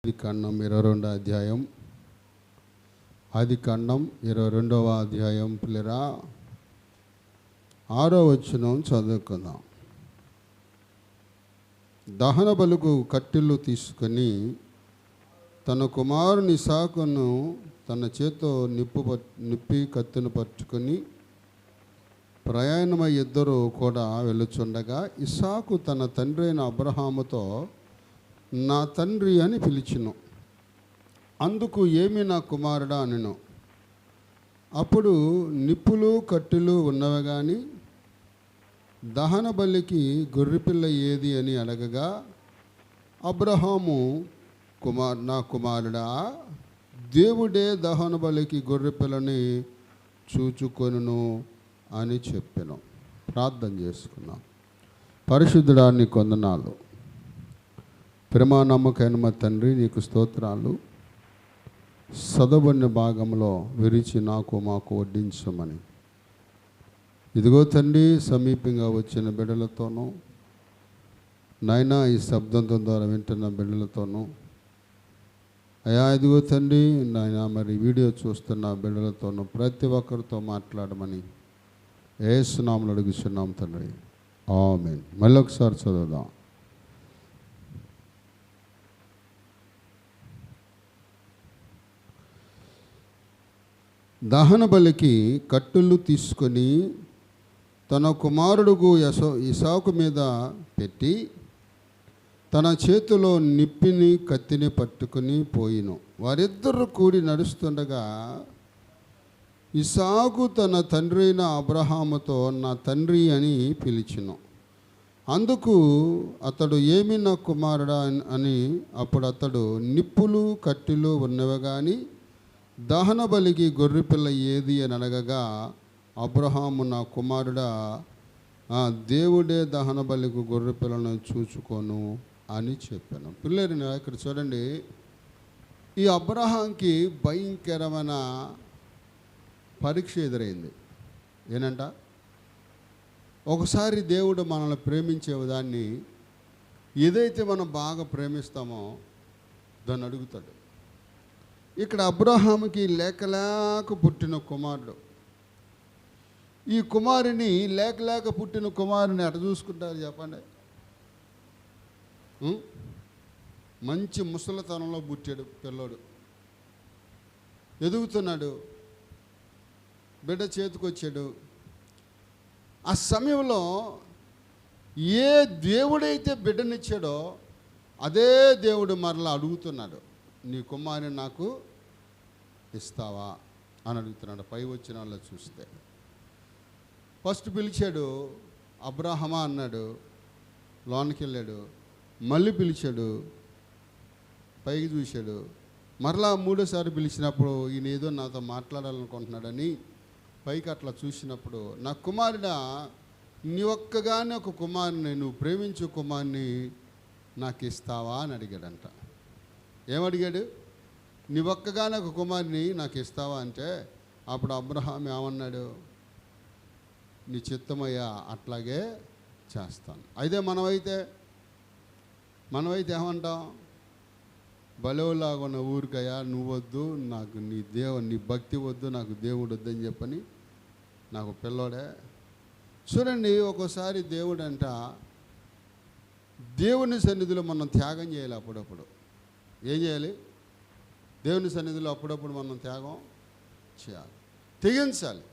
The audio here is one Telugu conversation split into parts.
ఆదికాండం 22వ అధ్యాయం. ఆదికాండం 22వ అధ్యాయం పిల్లరా 6వ వచనం చదువుకుందాం. దహన బలుకు కట్టెలు తీసుకొని తన కుమారుని ఇస్సాకును తన చేతితో నిప్పి కత్తిని పట్టుకొని ప్రయాణమై ఇద్దరు కూడా వెళ్ళుచుండగా ఇస్సాకు తన తండ్రి అయిన అబ్రహాముతో నా తండ్రి అని పిలిచెను. అందుకు ఏమి నా కుమారుడా అనెను. అప్పుడు నిప్పులు కట్టెలు ఉన్నవి కానీ దహన బలికి గొర్రెపిల్ల ఏది అని అడగగా అబ్రహాము నా కుమారుడా, దేవుడే దహన బలికి గొర్రెపిల్లని చూచుకొనును అని చెప్పాను. ప్రార్థన చేసుకున్నాం. పరిశుద్ధుడా నీకు వందనాలు. ప్రేమ నమ్మకైన మా తండ్రి నీకు స్తోత్రాలు. చదవబడిన భాగంలో విరిచి మాకు వడ్డించమని ఇదిగో తండ్రి సమీపంగా వచ్చిన బిడ్డలతోనూ నాయనా ఈ శబ్దంతో ద్వారా వింటున్న బిడ్డలతోనూ అయా ఇదిగో తండ్రి నాయనా మరి వీడియో చూస్తున్న బిడ్డలతోనూ ప్రతి ఒక్కరితో మాట్లాడమని యేసు నామములో అడుగుచున్నాం తండ్రి, ఆమేన్. మళ్ళీ ఒకసారి చదువుదాం. దహన బలికి కట్టెలు తీసుకొని తన కుమారుడుకు ఇస్సాకు మీద పెట్టి తన చేతిలో నిప్పిని కత్తిని పట్టుకుని పోయిను. వారిద్దరు కూడి నడుస్తుండగా ఇస్సాకు తన తండ్రి అయిన అబ్రహాముతో నా తండ్రి అని పిలిచెను. అందుకు అతడు ఏమి నా కుమారుడా అని. అప్పుడు అతడు నిప్పులు కట్టెలు ఉన్నవి కానీ దహన బలికి గొర్రెపిల్ల ఏది అని అడగగా అబ్రహాము నా కుమారుడా, దేవుడే దహన బలికి గొర్రెపిల్లను చూచుకోను అని చెప్పాను. పిల్లలు ఇక్కడ చూడండి, ఈ అబ్రహాంకి భయంకరమైన పరీక్ష ఎదురైంది. ఏనంట, ఒకసారి దేవుడు మనల్ని ప్రేమించే దాన్ని ఏదైతే మనం బాగా ప్రేమిస్తామో దాన్ని అడుగుతాడు. ఇక్కడ అబ్రహాముకి లేక పుట్టిన కుమారుడు. ఈ కుమారుని లేక పుట్టిన కుమారుని ఎట చూసుకుంటారు చెప్పండి. మంచి ముసలితనంలో పుట్టాడు పిల్లోడు, ఎదుగుతున్నాడు, బిడ్డ చేతికొచ్చాడు. ఆ సమయంలో ఏ దేవుడైతే బిడ్డనిచ్చాడో అదే దేవుడు మరలా అడుగుతున్నాడు, నీ కుమారుని నాకు ఇస్తావా అని అడుగుతున్నాడు. పై వచ్చిన వాళ్ళు చూస్తే ఫస్ట్ పిలిచాడు, అబ్రహమా అన్నాడు, లోనికి వెళ్ళాడు. మళ్ళీ పిలిచాడు, పైకి చూశాడు. మరలా మూడోసారి పిలిచినప్పుడు ఈయన ఏదో నాతో మాట్లాడాలనుకుంటున్నాడని పైకి అట్లా చూసినప్పుడు, నా కుమారుడా, నీ ఒక్కగానే ఒక కుమారుని, నువ్వు ప్రేమించే కుమారుని నాకు ఇస్తావా అని అడిగాడంట. ఏమడిగాడు? నీ ఒక్కగానే ఒక కుమారుని నాకు ఇస్తావా అంటే అప్పుడు అబ్రహాం ఏమన్నాడు? నీ చిత్తమయ్యా, అట్లాగే చేస్తాను. అయితే మనమైతే ఏమంటాం? బలవులాగా ఉన్న ఊరికయ్యా నువ్వొద్దు, నాకు నీ భక్తి వద్దు, నాకు దేవుడు వద్దని చెప్పని నాకు పిల్లోడే. చూడండి, ఒక్కోసారి దేవుడు అంట దేవుని సన్నిధిలో మనం త్యాగం చేయాలి. అప్పుడప్పుడు ఏం చేయాలి? దేవుని సన్నిధిలో అప్పుడప్పుడు మనం త్యాగం చేయాలి, తెగించాలి.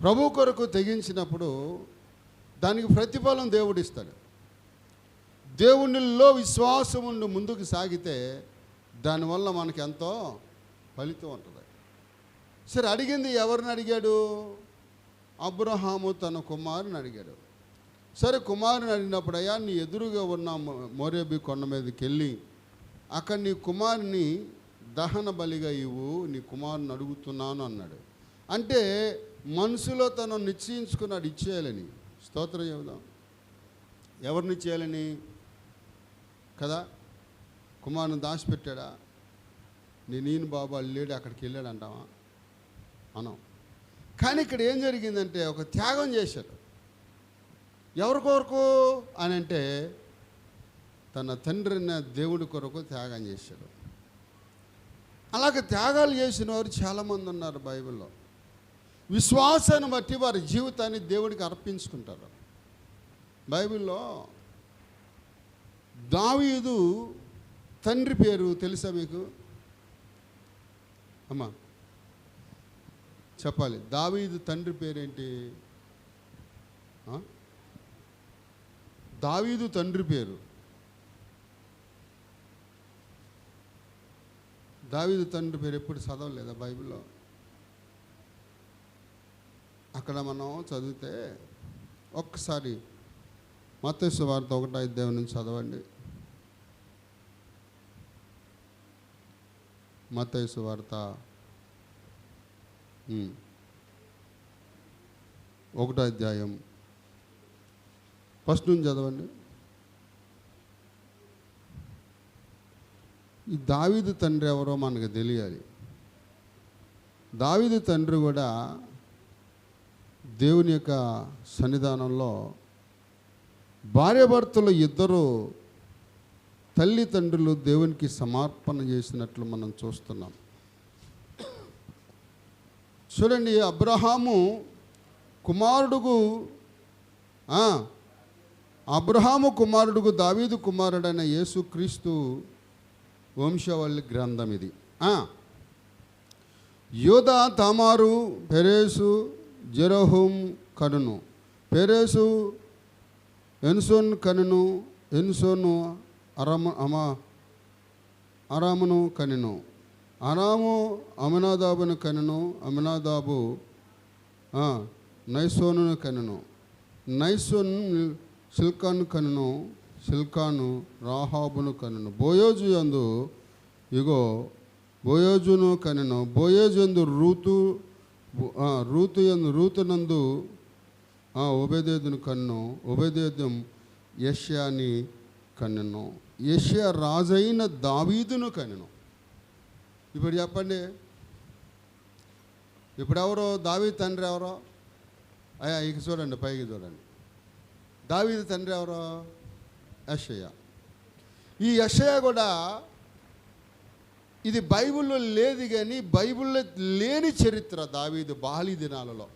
ప్రభు కొరకు తెగించినప్పుడు దానికి ప్రతిఫలం దేవుడు ఇస్తాడు. దేవునిలో విశ్వాసం ఉండి ముందుకు సాగితే దానివల్ల మనకి ఎంతో ఫలితం ఉంటుంది. సరే, అడిగింది ఎవరిని అడిగాడు? అబ్రహాము తన కుమారుని అడిగాడు. సరే, కుమారుని అడిగినప్పుడు, అయ్యా నీ ఎదురుగా ఉన్న మోరేబీ కొండ మీదకి వెళ్ళి అక్కడ నీ కుమారుని దహన బలిగా ఇవ్వు, నీ కుమారుని అడుగుతున్నాను అన్నాడు. అంటే మనసులో తను నిశ్చయించుకున్నాడు ఇచ్చేయాలని. స్తోత్రం చెబుదాం. ఎవరిని ఇచ్చేయాలని కదా? కుమారుని దాచిపెట్టాడా? నేను బాబా లేడు అక్కడికి వెళ్ళాడు అంటావా? అనం. కానీ ఇక్కడ ఏం జరిగిందంటే ఒక త్యాగం చేశాడు. ఎవరి కొరకు అని అంటే తన తండ్రి దేవుడి కొరకు త్యాగం చేశాడు. అలాగే త్యాగాలు చేసిన వారు చాలామంది ఉన్నారు బైబిల్లో. విశ్వాసాన్ని బట్టి వారి జీవితాన్ని దేవుడికి అర్పించుకుంటారు. బైబిల్లో దావీదు తండ్రి పేరు తెలుసా మీకు? అమ్మా చెప్పాలి. దావీదు తండ్రి పేరేంటి? దావీదు తండ్రి పేరు, దావీదు తండ్రి పేరు ఎప్పుడు చదవలేదా బైబిల్లో? అక్కడ మనం చదివితే ఒక్కసారి మత్తయి సువార్త 1:5 నుంచి చదవండి. మత్తయి సువార్త 1 ఫస్ట్ నుంచి చదవండి. ఈ దావీదు తండ్రి ఎవరో మనకు తెలియాలి. దావీదు తండ్రి కూడా దేవుని యొక్క సన్నిధానంలో భార్యాభర్తలు ఇద్దరు తల్లిదండ్రులు దేవునికి సమర్పణ చేసినట్లు మనం చూస్తున్నాం. చూడండి, అబ్రహాము కుమారుడుకు దావీదు కుమారుడైన యేసుక్రీస్తు వంశావళి గ్రంథం ఇది. యోదా తామారు పెరేసు జెరహుం కనును, పెరేసు ఎన్సోన్ కనును, ఎన్సోను అరామును కనును, అరాము అమినాదాబును కనును, అమినాదాబు నైసోనును కనును, నైసోన్ సిల్కాను కనును, సిల్కాను రాహాబును కనును. బోయోజు యందు బోయోజును కనును, బోయోజు యందు రూతునందు ఒబేదేదును కన్ను, ఒబేదేదం యెషయాని కన్నును, యెషయా రాజైన దావీదును కనును. ఇప్పుడు చెప్పండి, ఇప్పుడు ఎవరో దావీదు తండ్రి ఎవరో? ఇక చూడండి, పైకి చూడండి. దావీదు తండ్రి ఎవరో? యెషయా. ఈ యెషయా కూడా ఇది బైబిల్లో లేదు, కానీ బైబిల్లో లేని చరిత్ర దావీదు బాలి దినాలలో.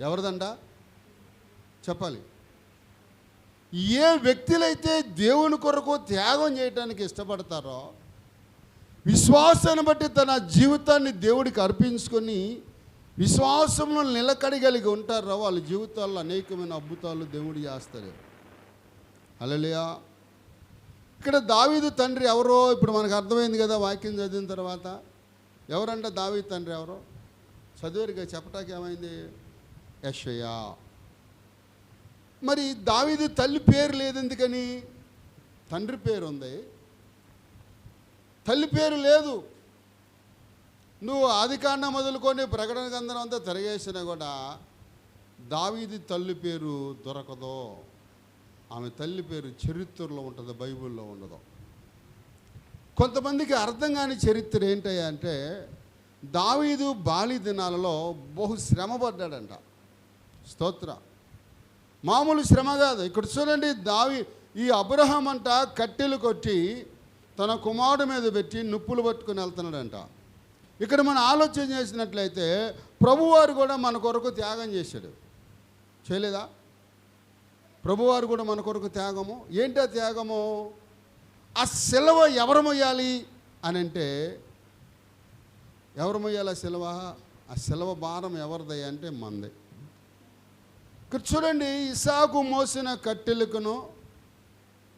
ఎవరిదంట చెప్పాలి? ఏ వ్యక్తులైతే దేవుని కొరకు త్యాగం చేయడానికి ఇష్టపడతారో, విశ్వాసాన్ని బట్టి తన జీవితాన్ని దేవుడికి అర్పించుకొని విశ్వాసంలో నిలకడగలిగి ఉంటారో, వాళ్ళ జీవితాల్లో అనేకమైన అద్భుతాలు దేవుడు చేస్తారు. హల్లెలూయా. ఇక్కడ దావీదు తండ్రి ఎవరో ఇప్పుడు మనకు అర్థమైంది కదా వాక్యం చదివిన తర్వాత. ఎవరంటే దావీదు తండ్రి ఎవరో చదివారుగా, చెప్పటానికి ఏమైంది? యెషయా. మరి దావీదు తల్లి పేరు లేదు ఎందుకని? తండ్రి పేరు ఉంది, తల్లి పేరు లేదు. నువ్వు ఆదికాండం మొదలుకొని ప్రకటన గ్రంథం అంతా తిరగేసినా కూడా దావీదు తల్లి పేరు దొరకదు. ఆమె తల్లి పేరు చరిత్రలో ఉంటుంది, బైబిల్లో ఉండదు. కొంతమందికి అర్థం కాని చరిత్ర ఏంటయ్యా అంటే, దావీదు బాలి దినాలలో బహు శ్రమ పడ్డాడంట. స్తోత్ర. మామూలు శ్రమ కాదు. ఇక్కడ చూడండి, ఈ అబ్రహాం అంట కట్టెలు కొట్టి తన కుమారుడు మీద పెట్టి నిప్పులు పట్టుకుని వెళ్తున్నాడంట. ఇక్కడ మనం ఆలోచన చేసినట్లయితే ప్రభువారు కూడా మన కొరకు త్యాగం చేశాడు, చేయలేదా? ప్రభువారు కూడా మన కొరకు త్యాగము. ఏంటా త్యాగము? ఆ సిలువ ఎవరు మొయ్యాలి అని అంటే, ఎవరు మొయ్యాలి ఆ సిలువ? ఆ సిలువ భారం ఎవరిదయ్యా అంటే మందే. ఇక్కడ చూడండి, ఇసాకు మోసిన కట్టెలకును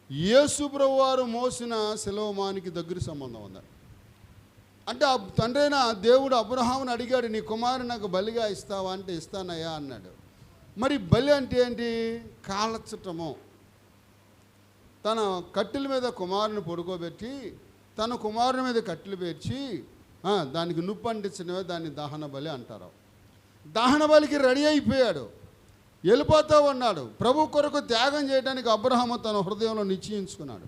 యేసు ప్రభువారు మోసిన సిలువమానికి దగ్గర సంబంధం ఉంది. అంటే ఆ తండ్రైన దేవుడు అబ్రహామును అడిగాడు, నీ కుమారుని నాకు బలిగా ఇస్తావా అంటే ఇస్తానయ్యా అన్నాడు. మరి బలి అంటే ఏంటి? కాల్చటము. తన కట్టెల మీద కుమారుని పడుకోబెట్టి తన కుమారుని మీద కట్టెలు పేర్చి దానికి నుప్పు అంటించినవే దాన్ని దహన బలి అంటారు. దహన బలికి రెడీ అయిపోయాడు, వెళ్ళిపోతూ ఉన్నాడు. ప్రభు కొరకు త్యాగం చేయడానికి అబ్రహాము తన హృదయంలో నిశ్చయించుకున్నాడు.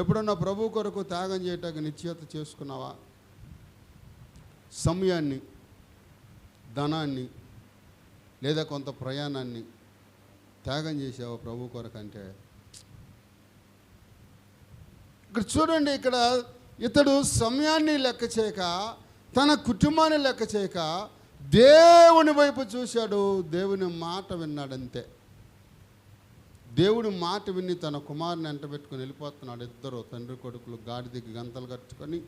ఎప్పుడన్నా ప్రభు కొరకు త్యాగం చేయటానికి నిశ్చయిత చేసుకున్నావా? సమయాన్ని, ధనాన్ని, లేదా కొంత ప్రయాణాన్ని త్యాగం చేసావా ప్రభు కొరకు అంటే? ఇక్కడ చూడండి, ఇక్కడ ఇతడు సమయాన్ని లెక్క చేయక, తన కుటుంబాన్ని లెక్క చేయక దేవుని వైపు చూశాడు, దేవుని మాట విన్నాడంతే. దేవుడు మాట విని తన కుమారుని ఎంటబెట్టుకొని వెళ్ళిపోతున్నాడు. ఇద్దరు తండ్రి కొడుకులు గాడిదకి గంతలు కట్టుకొని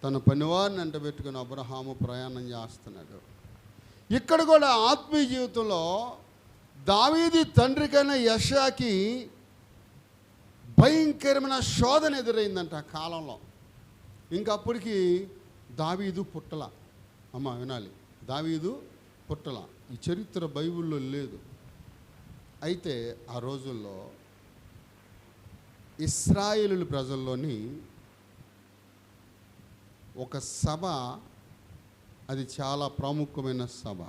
తన పనివారిని ఎంటబెట్టుకొని అబ్రహాము ప్రయాణం చేస్తున్నాడు. ఇక్కడ కూడా ఆత్మీయ జీవితంలో దావీదు తండ్రికైన యెషయాకి భయంకరమైన శోధన ఎదురైందంట ఆ కాలంలో. ఇంకప్పటికి దావీదు పుట్టల. అమ్మ వినాలి, దావీదు పుట్టల. ఈ చరిత్ర బైబిల్లో లేదు. అయితే ఆ రోజుల్లో ఇశ్రాయేలు ప్రజల్లోని ఒక సభ, అది చాలా ప్రాముఖ్యమైన సభ.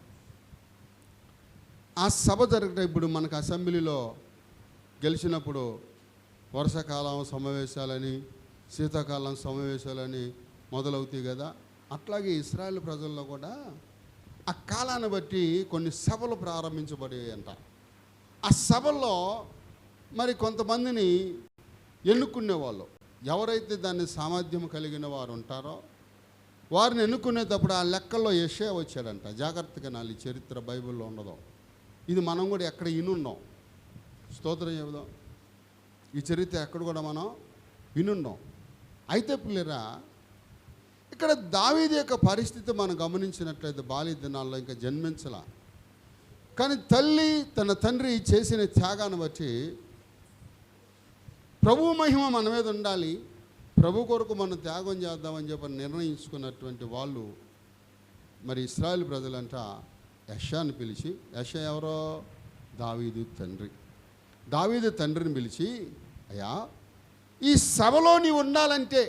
ఆ సభ జరగటం ఇప్పుడు మనకు అసెంబ్లీలో గెలిచినప్పుడు వర్షాకాలం సమావేశాలని, శీతాకాలం సమావేశాలని మొదలవుతాయి కదా. అట్లాగే ఇశ్రాయేలు ప్రజల్లో కూడా ఆ కాలాన్ని బట్టి కొన్ని సభలు ప్రారంభించబడేవి అంట. ఆ సభల్లో మరి కొంతమందిని ఎన్నుకునేవాళ్ళు. ఎవరైతే దాన్ని సామర్థ్యం కలిగిన వారు ఉంటారో వారిని ఎన్నుకునేటప్పుడు ఆ లెక్కల్లో యెషయా వచ్చాడంట. జాగ్రత్తగా నాలి, చరిత్ర బైబిల్లో ఉండదు. ఇది మనం కూడా ఎక్కడ వినున్నాం. స్తోత్రం చెబుదాం. ఈ చరిత్ర ఎక్కడ కూడా మనం వినున్నాం. అయితే పిల్లరా, ఇక్కడ దావీదు యొక్క పరిస్థితి మనం గమనించినట్లయితే బాల్య దినాల్లో ఇంకా జన్మించలా. కానీ తల్లి తన తండ్రి చేసిన త్యాగాన్ని బట్టి ప్రభు మహిమ మన మీద ఉండాలి, ప్రభు కొరకు మనం త్యాగం చేద్దామని చెప్పి నిర్ణయించుకున్నటువంటి వాళ్ళు మరి ఇశ్రాయేలు ప్రజలంట యెషయాని పిలిచి, యెషయా ఎవరో దావీదు తండ్రి, దావీదు తండ్రిని పిలిచి, అయ్యా ఈ సభలో నీవు ఉండాలంటే,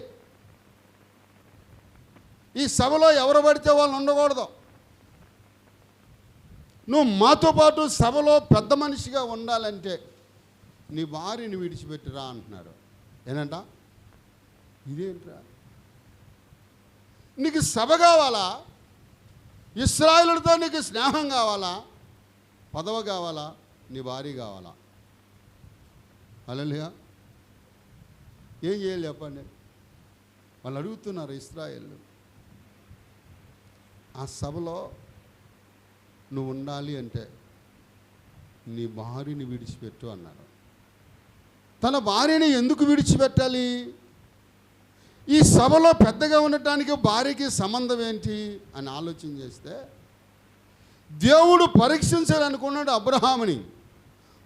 ఈ సభలో ఎవరు పడితే వాళ్ళు ఉండకూడదు, నువ్వు మాతో పాటు సభలో పెద్ద మనిషిగా ఉండాలంటే నీ భార్యని విడిచిపెట్టిరా అంటున్నాడు. ఏనంట, ఇదేంట్రా, నీకు సభ కావాలా, ఇశ్రాయేలుతో నీకు స్నేహం కావాలా, పదవి కావాలా, నీ భార్య కావాలా? హల్లెలూయా. ఏం చేయాలి చెప్పండి? వాళ్ళు అడుగుతున్నారు ఇశ్రాయేలు. ఆ సభలో నువ్వు ఉండాలి అంటే నీ భార్యని విడిచిపెట్టు అన్నాడు. తన భార్యని ఎందుకు విడిచిపెట్టాలి? ఈ సభలో పెద్దగా ఉండటానికి భార్యకి సంబంధం ఏంటి అని ఆలోచన చేస్తే, దేవుడు పరీక్షించాలనుకున్నాడు అబ్రహాముని.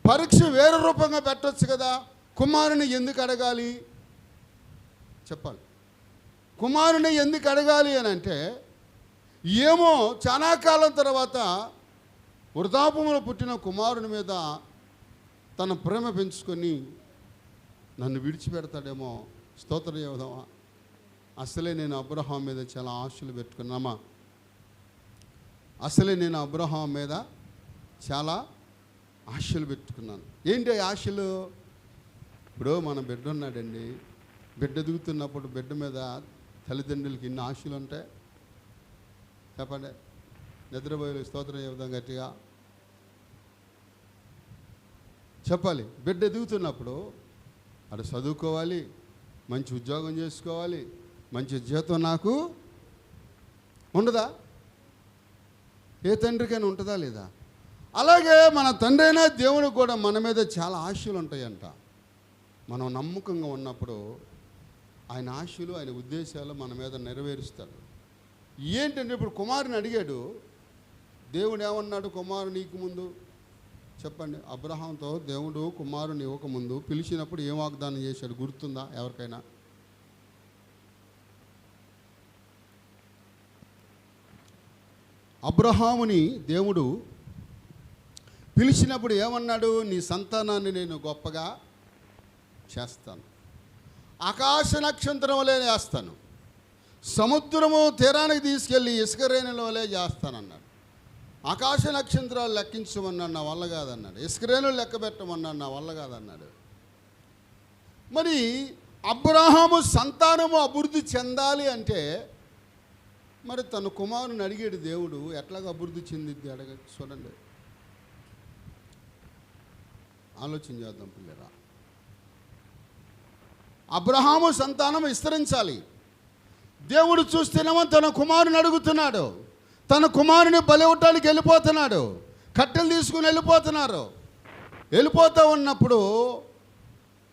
పరీక్ష వేరే రూపంగా పెట్టవచ్చు కదా. కుమారుని ఎందుకు అడగాలి చెప్పాలి. కుమారుని ఎందుకు అడగాలి అని అంటే, ఏమో చాలా కాలం తర్వాత వృద్ధాపంలో పుట్టిన కుమారుని మీద తన ప్రేమ పెంచుకొని నన్ను విడిచిపెడతాడేమో. స్తోత్రం చెబుదామా? అసలే నేను అబ్రహాం మీద చాలా ఆశలు పెట్టుకున్నామా. అసలే నేను అబ్రహాం మీద చాలా ఆశలు పెట్టుకున్నాను. ఏంటి ఆశలు? ఇప్పుడు మన బిడ్డ ఉన్నాడండి, బిడ్డ దిగుతున్నప్పుడు బిడ్డ మీద తల్లిదండ్రులకి ఇన్ని ఆశలు ఉంటాయి చెప్పండి. నిద్రపోయే స్తోత్రం చెబుదాం గట్టిగా చెప్పాలి. బిడ్డ దిగుతున్నప్పుడు అటు చదువుకోవాలి, మంచి ఉద్యోగం చేసుకోవాలి, మంచి జీతం నాకు ఉండదా? ఏ తండ్రికైనా ఉంటుందా లేదా? అలాగే మన తండ్రి అయినా దేవునికి కూడా మన మీద చాలా ఆశలు ఉంటాయంట. మనం నమ్మకంగా ఉన్నప్పుడు ఆయన ఆశలు, ఆయన ఉద్దేశాలు మన మీద నెరవేరుస్తాడు. ఏంటంటే ఇప్పుడు కుమారుని అడిగాడు, దేవుడు ఏమన్నాడు కుమారు నీకు ముందు చెప్పండి. అబ్రహాంతో దేవుడు కుమారుని ఇవ్వకముందు పిలిచినప్పుడు ఏం వాగ్దానం చేశాడు గుర్తుందా ఎవరికైనా? అబ్రహాముని దేవుడు పిలిచినప్పుడు ఏమన్నాడు? నీ సంతానాన్ని నేను గొప్పగా చేస్తాను, ఆకాశ నక్షత్రం వలె చేస్తాను, సముద్రము తీరానికి తీసుకెళ్ళి ఇసుక రేణుల వలె చేస్తానన్నాడు. ఆకాశ నక్షత్రాలు లెక్కించమన్నాడు, నా వల్ల కాదన్నాడు. ఇసుక రేణులు లెక్క పెట్టమన్నాడు, నా వల్ల కాదన్నాడు. మరి అబ్రహాము సంతానము అభివృద్ధి చెందాలి అంటే మరి తన కుమారుని అడిగాడు దేవుడు. ఎట్లాగ అభివృద్ధి చెందిద్ది అడగ చూడండి, ఆలోచన చేద్దాం పిల్లరా. అబ్రహాము సంతానం విస్తరించాలి, దేవుడు చూస్తేనేమో తన కుమారుని అడుగుతున్నాడు. తన కుమారుని బలివ్వటానికి వెళ్ళిపోతున్నాడు. కట్టెలు తీసుకుని వెళ్ళిపోతున్నారు. వెళ్ళిపోతూ ఉన్నప్పుడు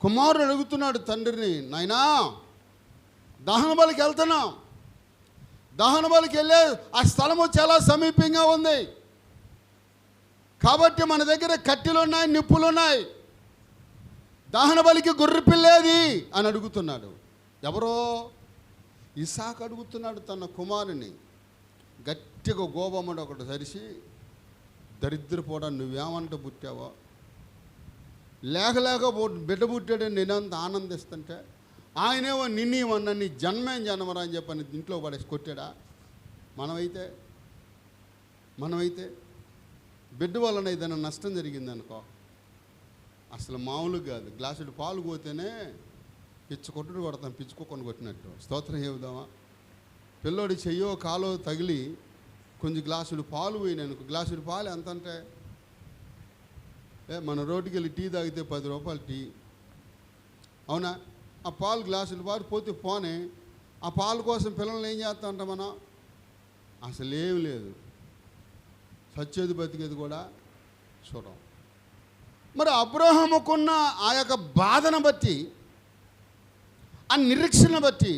కుమారుడు అడుగుతున్నాడు తండ్రిని, నాయనా దహన బలికి వెళ్తున్నాం. దహన బలికి వెళ్ళే ఆ స్థలము చాలా సమీపంగా ఉంది కాబట్టి మన దగ్గర కట్టెలు ఉన్నాయి, నిప్పులు ఉన్నాయి. దహన బలికి గొర్రె పిల్లేది అని అడుగుతున్నాడు. ఎవరో ఇసాకు అడుగుతున్నాడు తన కుమారుని. గట్టిగా గోబమ్మడు ఒకటి సరిసి, దరిద్రపోడా నువ్వేమంట పుట్టావో, లేక బిడ్డ పుట్టాడని నేనంత ఆనందిస్తుంటే ఆయనేమో నిన్నేమన్నా నీ జన్మేం జన్మరా అని చెప్పని ఇంట్లో పడేసి కొట్టాడా? మనమైతే బిడ్డ వలన ఏదైనా నష్టం జరిగిందనుకో, అసలు మామూలుగా కాదు, గ్లాసుడు పాలు పోతేనే పిచ్చి కొట్టుడు కొడతాం, పిచ్చుకోకొని కొట్టినట్టు. స్తోత్రం చెబుదామా? పిల్లోడి చెయ్యో కాలో తగిలి కొంచెం గ్లాసుడు పాలు పోయినానుకో, గ్లాసుడు పాలు ఎంత అంటే మన రోడ్డుకి వెళ్ళి టీ తాగితే 10 రూపాయలు టీ, అవునా? ఆ పాలు గ్లాసులు పాలు పోతే పోనే, ఆ పాలు కోసం పిల్లల్ని ఏం చేస్తా ఉంటాం మనం? అసలు ఏం లేదు, సచ్చేది బతికేది కూడా చూడం. మరి అబ్రహాముకున్న ఆ యొక్క బాధను బట్టి, ఆ నిరీక్షణ బట్టి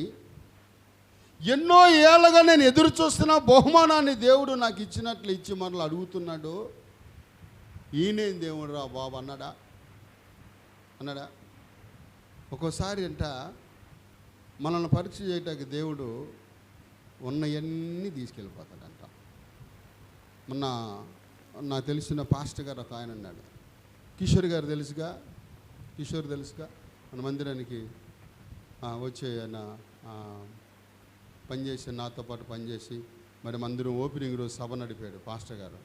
ఎన్నో ఏళ్ళగా నేను ఎదురు చూస్తున్న బహుమానాన్ని దేవుడు నాకు ఇచ్చినట్లు ఇచ్చి మనల్ని అడుగుతున్నాడు. ఈయనేం దేవుడు రా బాబు అన్నాడా? ఒక్కోసారి మనల్ని పరీక్ష చేయటానికి దేవుడు ఉన్నవన్నీ తీసుకెళ్ళిపోతాడంట. మొన్న నాకు తెలిసిన పాస్టర్ గారు ఒక ఆయన అన్నాడు, కిషోర్ గారు తెలుసుగా, మన మందిరానికి వచ్చే ఆయన పనిచేసి నాతో పాటు పనిచేసి మరి మందిరం ఓపెనింగ్ రోజు సభ నడిపాడు పాస్టర్ గారు.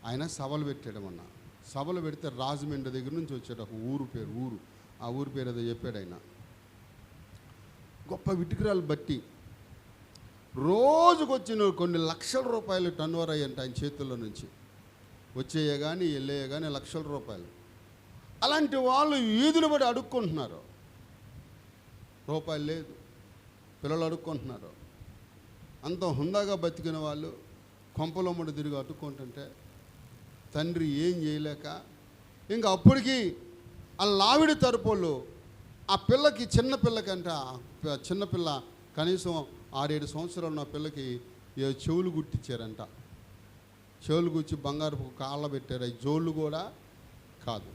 ఆయన సభలు పెట్టాడు. మొన్న సభలు పెడితే రాజమండ్రి దగ్గర నుంచి వచ్చాడు ఒక ఊరు ఆ ఊరు పేరు ఏదో చెప్పాడు ఆయన. గొప్ప విటుకురాలు బట్టి రోజుకు వచ్చిన కొన్ని లక్షల రూపాయలు టర్నోవర్ అయ్యంట ఆయన చేతుల్లో నుంచి. వచ్చేయే కానీ వెళ్ళేయే కానీ లక్షల రూపాయలు. అలాంటి వాళ్ళు వీధులు పడి అడుక్కుంటున్నారు, రూపాయలు లేదు, పిల్లలు అడుక్కుంటున్నారు. అంత హుందాగా బతికిన వాళ్ళు కొంపలమ్మడి తిరిగి అడుక్కుంటుంటే తండ్రి ఏం చేయలేక ఇంకా అప్పటికి ఆ లావిడి తరపోళ్ళు ఆ పిల్లకి చిన్నపిల్ల కనీసం 6-7 సంవత్సరాలు ఉన్న పిల్లకి చెవులు గుట్టించారంట. చెవులు గుచ్చి బంగారు కాళ్ళ పెట్టారు. అవి జోళ్ళు కూడా కాదు.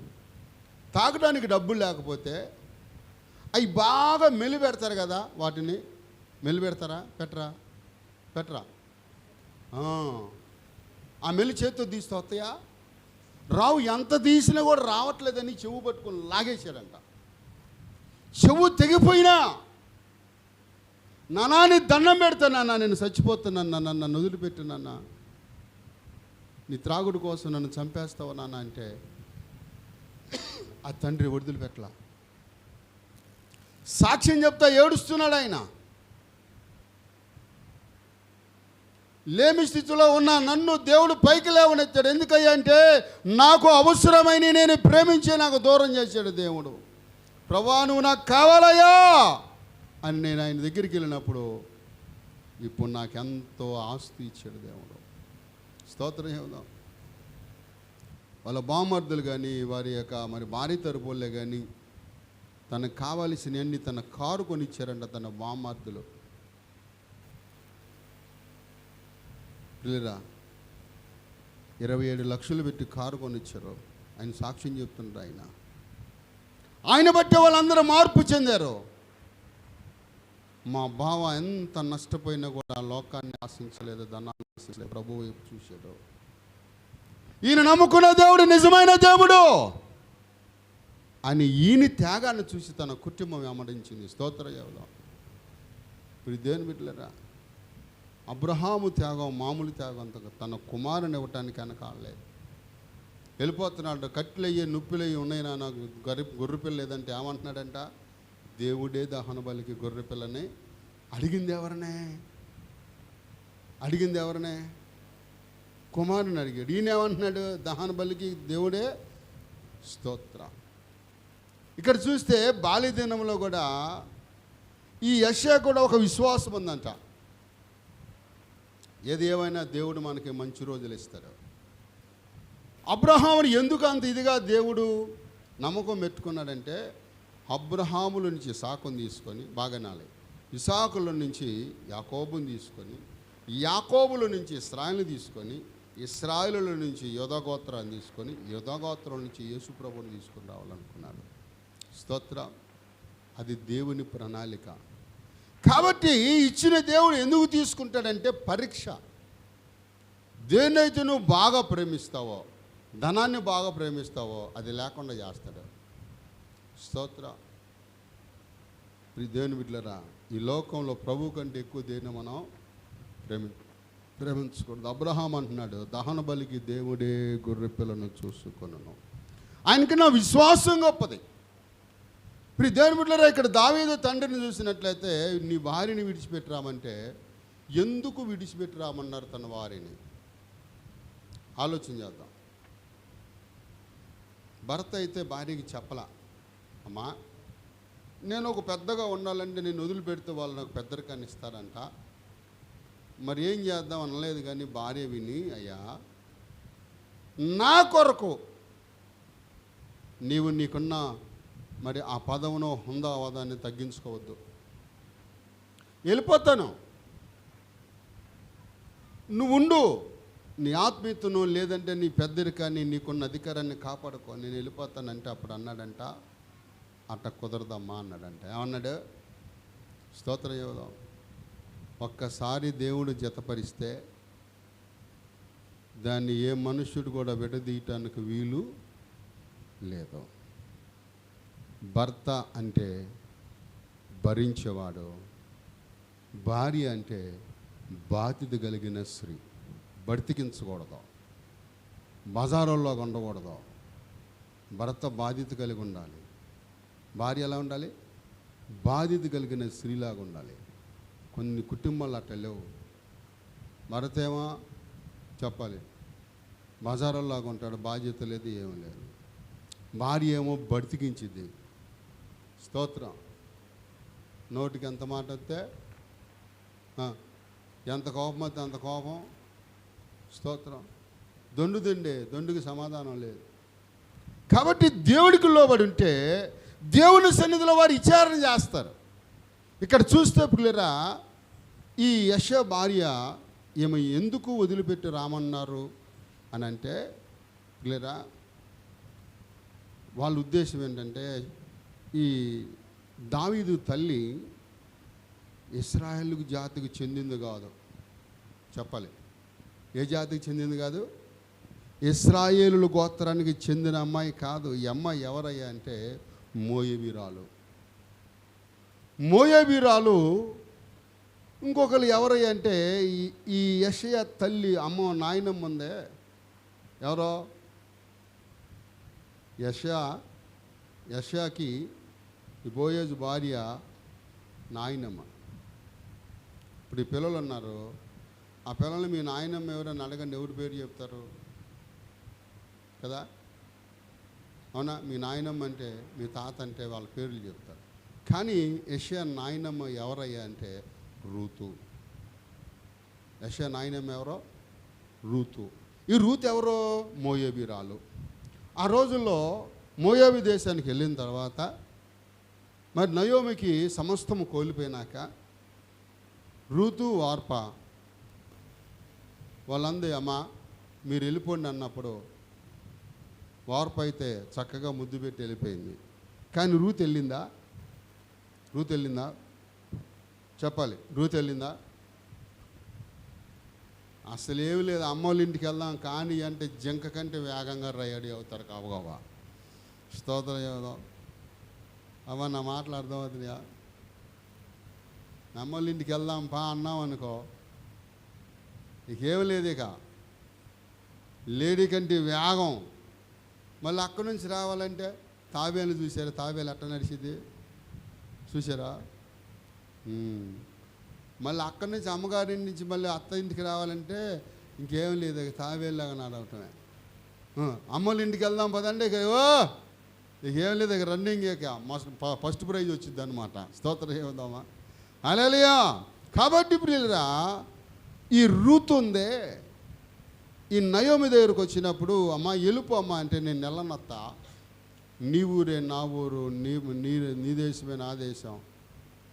తాగడానికి డబ్బులు లేకపోతే అవి బాగా మెలిపెడతారు కదా, వాటిని మెలిపెడతారా? పెట్టరా? ఆ మెలి చేతితో తీస్తే వస్తాయా? రావు. ఎంత తీసినా కూడా రావట్లేదని చెవు పట్టుకొని లాగేశాడంట. చెవు తెగిపోయినా నానాని దండం పెడతానన్నా, నేను చచ్చిపోతున్నాను నాన్న, నన్ను వదిలిపెట్టినన్నా, నీ త్రాగుడు కోసం నన్ను చంపేస్తావు నాన్న అంటే ఆ తండ్రి వదిలిపెట్టలా. సాక్ష్యం చెప్తా ఏడుస్తున్నాడు ఆయన. లేమి స్థితిలో ఉన్న నన్ను దేవుడు పైకి లేవనెత్తాడు. ఎందుకయ్యా అంటే నాకు అవసరమైన నేను ప్రేమించే నాకు దూరం చేశాడు దేవుడు. ప్రభువా నువ్వు నాకు కావాలయ్యా అని నేను ఆయన దగ్గరికి వెళ్ళినప్పుడు ఇప్పుడు నాకెంతో ఆస్తి ఇచ్చాడు దేవుడు. స్తోత్రం చెబుదాం. వాళ్ళ బామర్దులు కానీ వారి యొక్క మరి భార్య తరపులే కానీ తనకు కావాల్సినవన్నీ తన కారు కొనిచ్చారంట తన బామర్దులు. పిల్లరా 27 లక్షలు పెట్టి కారు కొనిచ్చారు. ఆయన సాక్ష్యం చెప్తున్నారు. ఆయన బట్టి వాళ్ళందరూ మార్పు చెందారు. మా బావ ఎంత నష్టపోయినా కూడా లోకాన్ని ఆశించలేదు, ధనాన్ని ఆశించలేదు, ప్రభువు వైపు చూశాడు. ఈయన నమ్ముకున్న దేవుడు నిజమైన దేవుడు అని ఈయన త్యాగాన్ని చూసి తన కుటుంబం వెంబడించింది. స్తోత్రం చెబుదాం. ఇప్పుడు దేవుని బిడ్డలారా, అబ్రహాము త్యాగం మామూలు త్యాగం అంత, తన కుమారుని ఇవ్వటానికి వెనకాలేదు. వెళ్ళిపోతున్నాడు. కట్టెలయ్యే నొప్పిలయ్యి ఉన్నాయి నాకు గొర్రెపిల్ల లేదంటే ఏమంటున్నాడంట, దేవుడే దహన బలికి గొర్రెపిల్లని అడిగింది ఎవరనే? కుమారుని అడిగాడు. ఈయన ఏమంటున్నాడు, దహన బలికి దేవుడే. స్తోత్ర. ఇక్కడ చూస్తే బాల్య దినంలో కూడా ఈ యెషయా కూడా ఒక విశ్వాసం ఉందంట. ఏది ఏమైనా దేవుడు మనకి మంచి రోజులు ఇస్తాడు. అబ్రహాముని ఎందుకు అంత ఇదిగా దేవుడు నమ్మకం పెట్టుకున్నాడంటే, అబ్రహాముల నుంచి ఇసాకుని తీసుకొని, బాగానాలి, ఇసాకుల నుంచి యాకోబుని తీసుకొని, యాకోబుల నుంచి ఇశ్రాయేలుని తీసుకొని, ఇశ్రాయేలుల నుంచి యోధాగోత్రాన్ని తీసుకొని, యోధాగోత్రం నుంచి యేసుప్రభుని తీసుకొని రావాలనుకున్నాడు. స్తోత్రం. అది దేవుని ప్రణాళిక. కాబట్టి ఇచ్చిన దేవుడు ఎందుకు తీసుకుంటాడంటే పరీక్ష. దేన్నైతే నువ్వు బాగా ప్రేమిస్తావో, ధనాన్ని బాగా ప్రేమిస్తావో అది లేకుండా చేస్తాడు. స్తోత్రం. దేవుని బిడ్డలారా, ఈ లోకంలో ప్రభు కంటే ఎక్కువ దేన్ని మనం ప్రేమించకూడదు. అబ్రహాం అంటున్నాడు, దహన బలికి దేవుడే గొర్రె పిల్లను చూసుకొనను. ఆయనకి నా విశ్వాసం గొప్పది. ఇప్పుడు దేవుని బిడ్డలారా, ఇక్కడ దావీదు తండ్రిని చూసినట్లయితే, నీ భార్యని విడిచిపెట్టిరామంటే ఎందుకు విడిచిపెట్టిరామన్నారు తన వారిని? ఆలోచన చేద్దాం. భర్త అయితే భార్యకి చెప్పలా, అమ్మా నేను ఒక పెద్దగా ఉండాలంటే నేను వదిలిపెడితే వాళ్ళు నాకు పెద్దరికాన్ని ఇస్తారంట, మరి ఏం చేద్దాం అనలేదు. కానీ భార్య విని, అయ్యా నా కొరకు నీకున్న మరి ఆ పదవును హుందావాదాన్ని తగ్గించుకోవద్దు, వెళ్ళిపోతాను, నువ్వు ఉండు, నీ ఆత్మీయతను లేదంటే నీ పెద్దరికాన్ని నీకున్న అధికారాన్ని కాపాడుకో, నేను వెళ్ళిపోతానంటే అప్పుడు అన్నాడంట, అట్ట కుదరదమ్మా అన్నాడంట. ఏమన్నాడు? స్తోత్రం చెబుదాం. ఒక్కసారి దేవుడు జతపరిస్తే దాన్ని ఏ మనుష్యుడు కూడా విడదీయటానికి వీలు లేదు. భర్త అంటే భరించేవాడు, భార్య అంటే బాధ్యత కలిగిన స్త్రీ. బతికించకూడదు, బజారుల్లో ఉండకూడదు. భర్త బాధ్యత కలిగి ఉండాలి, భార్య ఎలా ఉండాలి? బాధ్యత కలిగిన స్త్రీలాగా ఉండాలి. కొన్ని కుటుంబాలు అట్ట లేవు. భర్త ఏమో చెప్పాలి, బజారుల్లాగా ఉంటాడు, బాధ్యత లేదు, ఏమీ లేదు. భార్య ఏమో బతికించింది. స్తోత్రం. నోటికి ఎంత మాట వస్తే, ఎంత కోపం వస్తే అంత కోపం. స్తోత్రం. దొండుకి సమాధానం లేదు. కాబట్టి దేవుడికి లోబడి ఉంటే దేవుని సన్నిధిలో వారు విచారణ చేస్తారు. ఇక్కడ చూస్తే పిల్లరా, ఈ యెషయా భార్య ఈమె ఎందుకు వదిలిపెట్టి రామన్నారు అని అంటే, పిల్లరా వాళ్ళ ఉద్దేశం ఏంటంటే, ఈ దావీదు తల్లి ఇశ్రాయేలు జాతికి చెందింది కాదు. చెప్పాలి, ఏ జాతికి చెందింది కాదు? ఇశ్రాయేలు గోత్రానికి చెందిన అమ్మాయి కాదు. ఈ అమ్మాయి ఎవరయ్యా అంటే మోయాబీరాలు. మోయాబీరాలు ఇంకొకరు ఎవరయ్యా అంటే ఈ యెషయా తల్లి అమ్మ నాయనమ్మ ఉందే, ఎవరో యెషయాకి ఈ బోయేజు భార్య నాయనమ్మ. ఇప్పుడు ఈ పిల్లలు ఉన్నారు, ఆ పిల్లలు మీ నాయనమ్మ ఎవరైనా అడగండి, ఎవరి పేరు చెప్తారు కదా? అవునా? మీ నాయనమ్మ అంటే, మీ తాత అంటే వాళ్ళ పేర్లు చెప్తారు. కానీ యెషయా నాయనమ్మ ఎవరయ్యా అంటే రూతు. యెషయా నాయనమ్మ ఎవరో? రూతు. ఈ రూతు ఎవరో? మోయాబీరాలు. ఆ రోజుల్లో మోయాబీ దేశానికి వెళ్ళిన తర్వాత మరి నయోమికి సమస్తము కోల్పోయినాక రూతు వార్ప వాళ్ళందే, అమ్మ మీరు వెళ్ళిపోండి అన్నప్పుడు వార్ప అయితే చక్కగా ముద్దు పెట్టి వెళ్ళిపోయింది. కానీ రూతు వెళ్ళిందా? రూతు వెళ్ళిందా? చెప్పాలి, రూతు వెళ్ళిందా? అసలు ఏమి లేదు. అమ్మోళ్ళ ఇంటికి వెళ్దాం కానీ అంటే జింక కంటే వేగంగా రెడీ అవుతారు కాబోవా. స్తోత్రం ఏదో అమ్మ, నా మాటలు అర్థమవుతుందా? అమ్మోళ్ళ ఇంటికి వెళ్దాం పా అన్నాం అనుకో, ఇకేమి లేదు. ఇక లేడీ కంటే వేగం. మళ్ళీ అక్కడి నుంచి రావాలంటే తాబేలు చూసారా? తాబేలు ఎట్ట నడిచింది చూసారా? మళ్ళీ అక్కడి నుంచి అమ్మగారి నుంచి మళ్ళీ అత్త ఇంటికి రావాలంటే ఇంకేం లేదు, తాబేలులాగా నడవటమే. అమ్మోళ్ళ ఇంటికి వెళ్దాం పదండి, ఇక ఇకేం లేదు, ఇక రన్నింగ్, ఇక ఫస్ట్ ప్రైజ్ వచ్చింది అనమాట. స్తోత్రం ఏమవుదామా? హల్లెలూయా. కాబట్టి ప్రియులరా, ఈ రూతు ఉందే, ఈ నయోమి దగ్గరకు వచ్చినప్పుడు, అమ్మ ఎలుపు అమ్మ అంటే, నేను నెలనత్త, నీ ఊరే నా ఊరు, నీ దేశమే నా దేశం,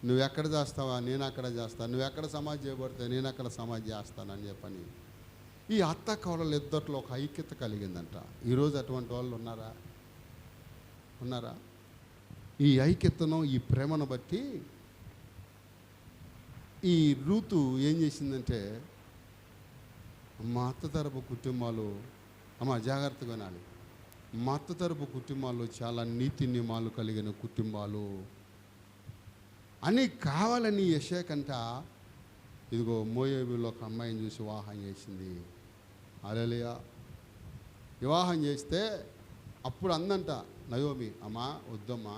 నువ్వు ఎక్కడ చేస్తావా నేను అక్కడ చేస్తాను, నువ్వు ఎక్కడ సమాధి చేయబడితే నేను అక్కడ సమాధి చేస్తానని చెప్పని ఈ అత్త కోడలు ఇద్దరిలో ఒక ఐక్యత కలిగిందంట. ఈరోజు అటువంటి వాళ్ళు ఉన్నారా? ఈ ఐక్యతను, ఈ ప్రేమను బట్టి ఈ రూతు ఏం చేసిందంటే, మా అత్త తరపు కుటుంబాలు, అమ్మ జాగ్రత్తగా వినాలి, మా అత్త తరపు కుటుంబాలు చాలా నీతి నియమాలు కలిగిన కుటుంబాలు అని కావాలని యెషయాకంట ఇదిగో మోయాబులో ఒక అమ్మాయిని చూసి వివాహం చేసింది. హల్లెలూయా. వివాహం చేస్తే అప్పుడు అందంట నయోమి, అమ్మా వద్దమ్మా,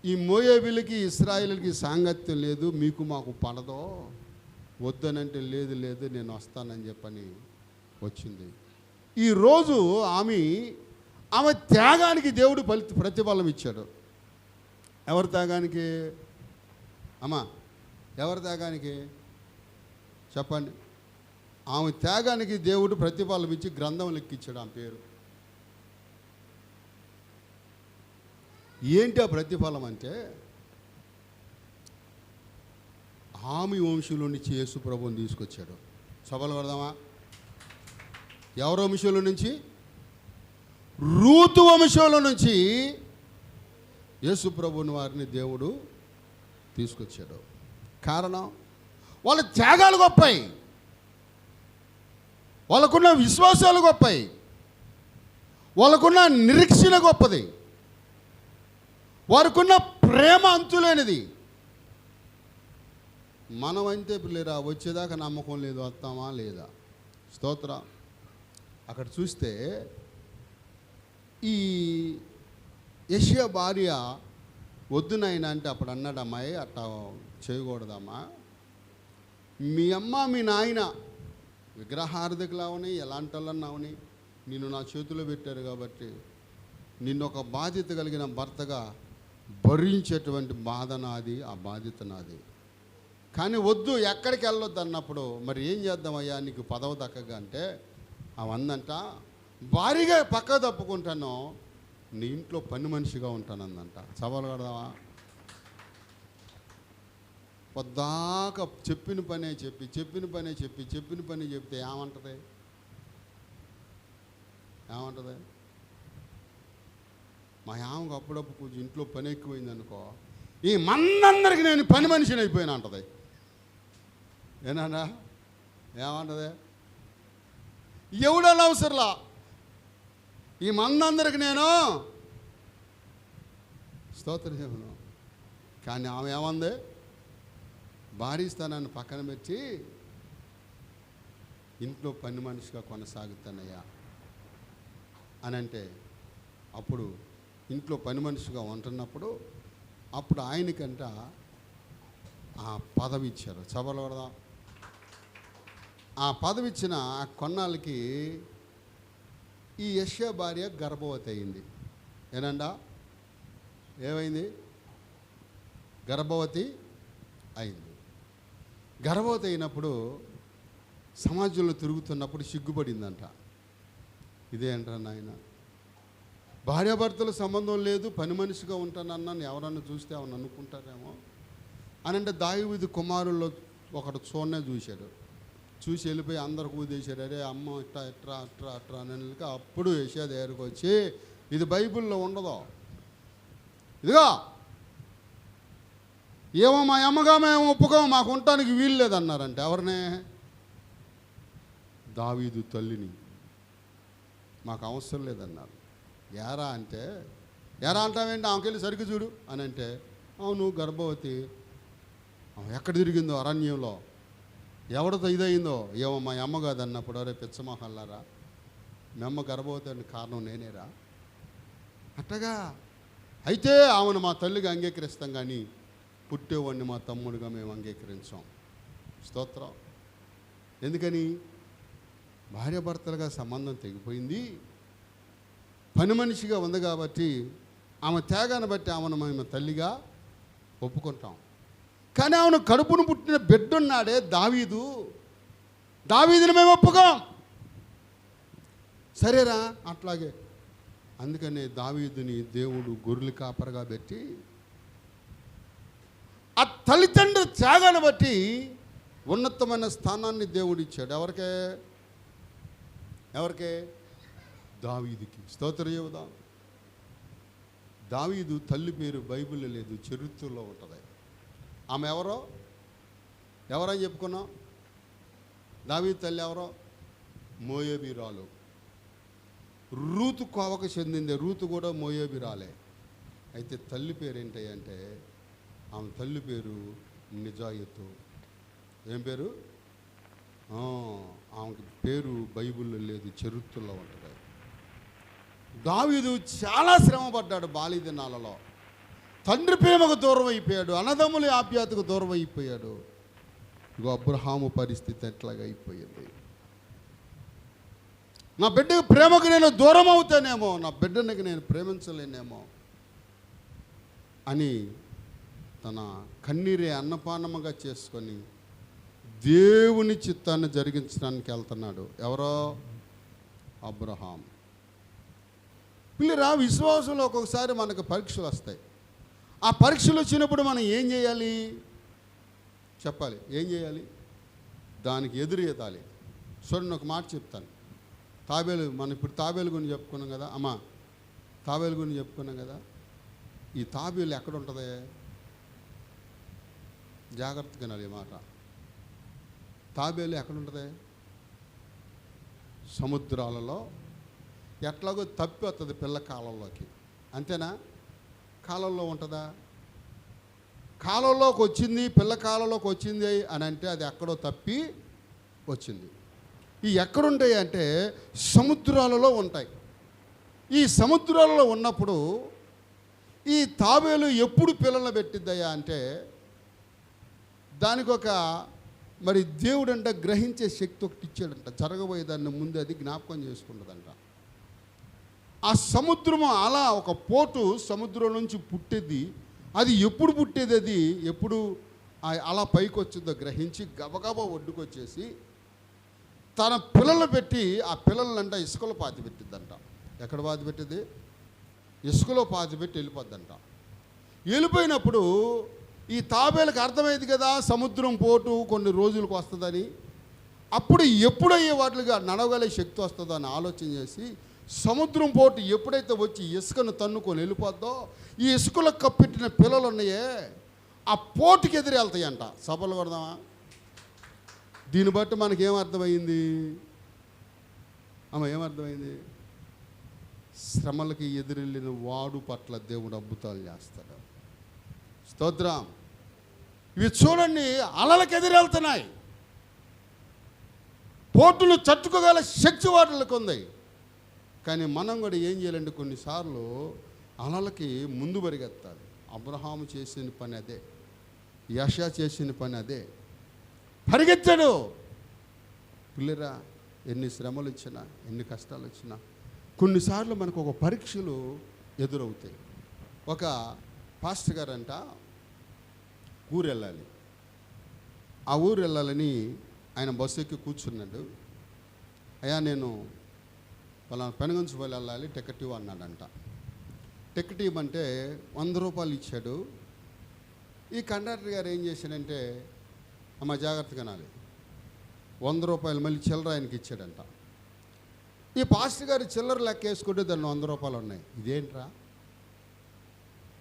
ఈ మోయాబులకి ఇశ్రాయేలుకి సాంగత్యం లేదు, మీకు మాకు పడదో, వద్దనంటే లేదు నేను వస్తానని చెప్పని వచ్చింది. ఈరోజు ఆమె త్యాగానికి దేవుడు ప్రతిఫలం ఇచ్చాడు. ఎవరి త్యాగానికి అమ్మా? ఎవరి త్యాగానికి చెప్పండి? ఆమె త్యాగానికి దేవుడు ప్రతిఫలం ఇచ్చి గ్రంథం లెక్కించాడు ఆమె పేరు. ఏంటి ఆ ప్రతిఫలం అంటే, ఆమె వంశంలో నుంచి యేసు ప్రభువుని తీసుకొచ్చాడు. సభలు పడదామా? ఎవరి వంశంలో నుంచి? రూతు వంశంలో నుంచి యేసు ప్రభువుని వారిని దేవుడు తీసుకొచ్చాడు. కారణం, వాళ్ళ త్యాగాలు గొప్పయి, వాళ్ళకున్న విశ్వాసాలు గొప్పయి, వాళ్ళకున్న నిరీక్షణ గొప్పది, వారికున్న ప్రేమ అంతులేనిది. మనమైతే పిల్లరా వచ్చేదాకా నమ్మకం లేదు, వస్తామా లేదా? స్తోత్రం. అక్కడ చూస్తే ఈ యెషయా భార్య వద్దు నాయన అంటే అప్పుడు అన్నాడు, అమ్మాయి అట్టా చేయకూడదమ్మా, మీ అమ్మ మీ నాయన విగ్రహార్థకులు అవని ఎలాంటి వాళ్ళని అవని నిన్ను నా చేతిలో పెట్టారు కాబట్టి నిన్ను ఒక బాధ్యత కలిగిన భర్తగా భరించేటువంటి బాధ నాది, ఆ బాధ్యత నాది. కానీ వద్దు, ఎక్కడికి వెళ్ళొద్దు అన్నప్పుడు మరి ఏం చేద్దామయ్యా నీకు పదవి దక్కగా అంటే అవందంట, భారీగా పక్క తప్పుకుంటాను, నీ ఇంట్లో పని మనిషిగా ఉంటానందంట. సవాలు కడదామా? పొద్దాక చెప్పిన పనే చెప్తే ఏమంటది? మా ఆమెకు అప్పుడప్పుడు కొంచెం ఇంట్లో పని ఎక్కువైంది అనుకో, ఈ మనందరికి నేను పని మనిషిని అయిపోయాను అంటది. ఏనా ఏమంటది? ఎవడన్నా అవసరంలా, ఈ మనందరికి నేను స్తోత్రం చేయను. కానీ ఆమె ఏమంది? భారీ స్థానాన్ని పక్కన పెట్టి ఇంట్లో పని మనిషిగా కొనసాగుతానయ్యా అని అంటే, అప్పుడు ఇంట్లో పని మనిషిగా ఉంటున్నప్పుడు అప్పుడు ఆయనకంట ఆ పదవి ఇచ్చారు. సభలో కూడా ఆ పదవి ఇచ్చిన కొన్నాళ్ళకి ఈ యెషయా భార్య గర్భవతి అయింది. ఏనండా? ఏమైంది? గర్భవతి అయింది. గర్భవతి అయినప్పుడు సమాజంలో తిరుగుతున్నప్పుడు సిగ్గుపడిందంట. ఇదే అంటారు నాయన, భార్యాభర్తల సంబంధం లేదు, పని మనిషిగా ఉంటానన్నాను, ఎవరన్నా చూస్తే అవన్నీ అనుకుంటారేమో అని అంటే, దావీదు కుమారుల్లో ఒకడు చూడనే చూశాడు. చూసి వెళ్ళిపోయి అందరికి ఊదేశాడు. అరే అమ్మ ఇట్రా అని. అప్పుడు యెషయా దగ్గరకు వచ్చి, ఇది బైబిల్లో ఉండదు, ఇదిగో ఏమో మా అమ్మగా మేము ఒప్పుకోము, మాకు ఉండటానికి వీలు లేదన్నారంటే. ఎవరినే? దావీదు తల్లిని. మాకు అవసరం లేదన్నారు. ఎరా అంటే, ఎరా అంటావేంటి, ఆమెకెళ్ళి సరిగ్గా చూడు అని అంటే, అవును గర్భవతి, ఎక్కడ తిరిగిందో అరణ్యంలో, ఎవరితో ఇదయిందో, ఏమో మా అమ్మ కాదన్నప్పుడు, అరే పిచ్చమహల్లారా, మీ అమ్మ గర్భవతి అని కారణం నేనేరా? అట్టగా అయితే ఆమెను మా తల్లిగా అంగీకరిస్తాం, కానీ పుట్టేవాడిని మా తమ్ముడిగా మేము అంగీకరించాం. స్తోత్రం. ఎందుకని? భార్యాభర్తలుగా సంబంధం తెగిపోయింది, పని మనిషిగా ఉంది కాబట్టి ఆమె త్యాగాన్ని బట్టి ఆమెను మేము తల్లిగా ఒప్పుకుంటాం. కానీ అవును కడుపును పుట్టిన బిడ్డున్నాడే దావీదుని మేము ఒప్పుకోం. సరేరా అట్లాగే. అందుకనే దావీదుని దేవుడు గొర్రెలు కాపరిగా పెట్టి ఆ తల్లిదండ్రుల త్యాగాన్ని బట్టి ఉన్నతమైన స్థానాన్ని దేవుడు ఇచ్చాడు. ఎవరికే దావీదుకి స్తోత్రం చెబుదాం. దావీదు తల్లి పేరు బైబిల్లో లేదు, చరిత్రలో ఉంటుంది. ఆమె ఎవరని చెప్పుకున్నాం? దావీదు తల్లి ఎవరో? మోయాబీరాలు. రూతు కోవకు చెందింది. రూతు కూడా మోయాబీరాలే. అయితే తల్లి పేరు ఏంటంటే ఆమె తల్లి పేరు నిజాయతు. ఏం పేరు? ఆమెకి పేరు బైబిల్లో లేదు, చరిత్రలో ఉంటుంది. దావీదు చాలా శ్రమ పడ్డాడు బాల్య దినాలలో. తండ్రి ప్రేమకు దూరం అయిపోయాడు, అన్నదమ్ముల ఆప్యాయతకు దూరం అయిపోయాడు. ఇగో అబ్రహాము పరిస్థితి ఎట్లాగా అయిపోయింది. నా బిడ్డకు ప్రేమకు నేను దూరం అవుతానేమో, నా బిడ్డనికి నేను ప్రేమించలేనేమో అని తన కన్నీరే అన్నపానముగా చేసుకొని దేవుని చిత్తాన్ని జరిగించడానికి వెళ్తున్నాడు. ఎవరో? అబ్రహాం. పిల్లరా, విశ్వాసంలో ఒక్కొక్కసారి మనకు పరీక్షలు వస్తాయి. ఆ పరీక్షలు వచ్చినప్పుడు మనం ఏం చేయాలి చెప్పాలి? ఏం చేయాలి? దానికి ఎదురు ఎదాలి. చూడండి, ఒక మాట చెప్తాను. మనం ఇప్పుడు తాబేలు గురించి చెప్పుకున్నాం కదా అమ్మా, తాబేలు గురించి చెప్పుకున్నాం కదా. ఈ తాబేలు ఎక్కడ ఉంటుంది? జాగ్రత్తగా వినాలి ఈ మాట. తాబేలు ఎక్కడ ఉంటుంది? సముద్రాలలో ఎట్లాగో తప్పి వస్తుంది పిల్ల కాలంలోకి. అంతేనా? కాలంలో ఉంటుందా? కాలంలోకి వచ్చింది, పిల్ల కాలంలోకి వచ్చింది అని అంటే అది ఎక్కడో తప్పి వచ్చింది. ఈ ఎక్కడుంటాయి అంటే సముద్రాలలో ఉంటాయి. ఈ సముద్రాలలో ఉన్నప్పుడు ఈ తాబేలు ఎప్పుడు పిల్లలను పెట్టిద్దయ్యా అంటే దానికి ఒక మరి దేవుడంట గ్రహించే శక్తి ఒకటి ఇచ్చాడంట. జరగబోయేదాన్ని ముందు అది జ్ఞాపకం చేసుకుంటుందంట. ఆ సముద్రము అలా ఒక పోటు సముద్రం నుంచి పుట్టేది. అది ఎప్పుడు పుట్టేది, అది ఎప్పుడు అలా పైకి వచ్చిందో గ్రహించి గబగబా ఒడ్డుకొచ్చేసి తన పిల్లలు పెట్టి ఆ పిల్లలంట ఇసుకలో పాతి పెట్టిద్దంట. ఎక్కడ పాతి పెట్టింది? ఇసుకలో పాతి పెట్టి వెళ్ళిపోద్దంట. వెళ్ళిపోయినప్పుడు ఈ తాబేలకు అర్థమైంది కదా సముద్రం పోటు కొన్ని రోజులకు వస్తుందని. అప్పుడు ఎప్పుడయ్యే వాటిగా నడవగలే శక్తి వస్తుందో అని ఆలోచన చేసి సముద్రం పోటు ఎప్పుడైతే వచ్చి ఇసుకను తన్నుకొని వెళ్ళిపోద్దో ఈ ఇసుకలో కప్పెట్టిన పిల్లలు ఉన్నాయే ఆ పోటుకి ఎదురు వెళ్తాయంట. సభలు కొడదామా? దీన్ని బట్టి మనకేమర్థమైంది అమ్మ? ఏమర్థమైంది? శ్రమలకి ఎదురెళ్ళిన వాడు పట్ల దేవుడు అద్భుతాలు చేస్తాడు. స్తోత్రం. ఇవి చూడండి, అలలకు ఎదురెళ్తున్నాయి. పోటులు తట్టుకోగల శక్తి వాటికి ఉంది. కానీ మనం కూడా ఏం చేయాలంటే కొన్నిసార్లు అలలకి ముందు పరిగెత్తాలి. అబ్రహాము చేసిన పని అదే, యెషయా చేసిన పని అదే. పరిగెత్తాడు. పిల్లరా, ఎన్ని శ్రమలు వచ్చినా ఎన్ని కష్టాలు వచ్చినా కొన్నిసార్లు మనకు ఒక పరీక్షలు ఎదురవుతాయి. ఒక పాస్టర్ గారంట ఊరు వెళ్ళాలి. ఆ ఊరు వెళ్ళాలని ఆయన బస్సు ఎక్కి కూర్చున్నాడు. అయ్యా నేను పలానా పెనుగంచుపల్లి వెళ్ళాలి, టికెట్ ఇవ్వు అన్నాడంట. టికెట్ ఇవ్వమంటే 100 రూపాయలు ఇచ్చాడు. ఈ కండక్టర్ గారు ఏం చేశాడంటే అమ్మ జాగ్రత్తగా నాలి 100 రూపాయలు మళ్ళీ చిల్లర ఆయనకి ఇచ్చాడంట. ఈ పాస్టర్ గారు చిల్లర లెక్క వేసుకుంటే దాన్ని 100 రూపాయలు ఉన్నాయి. ఇదేంట్రా,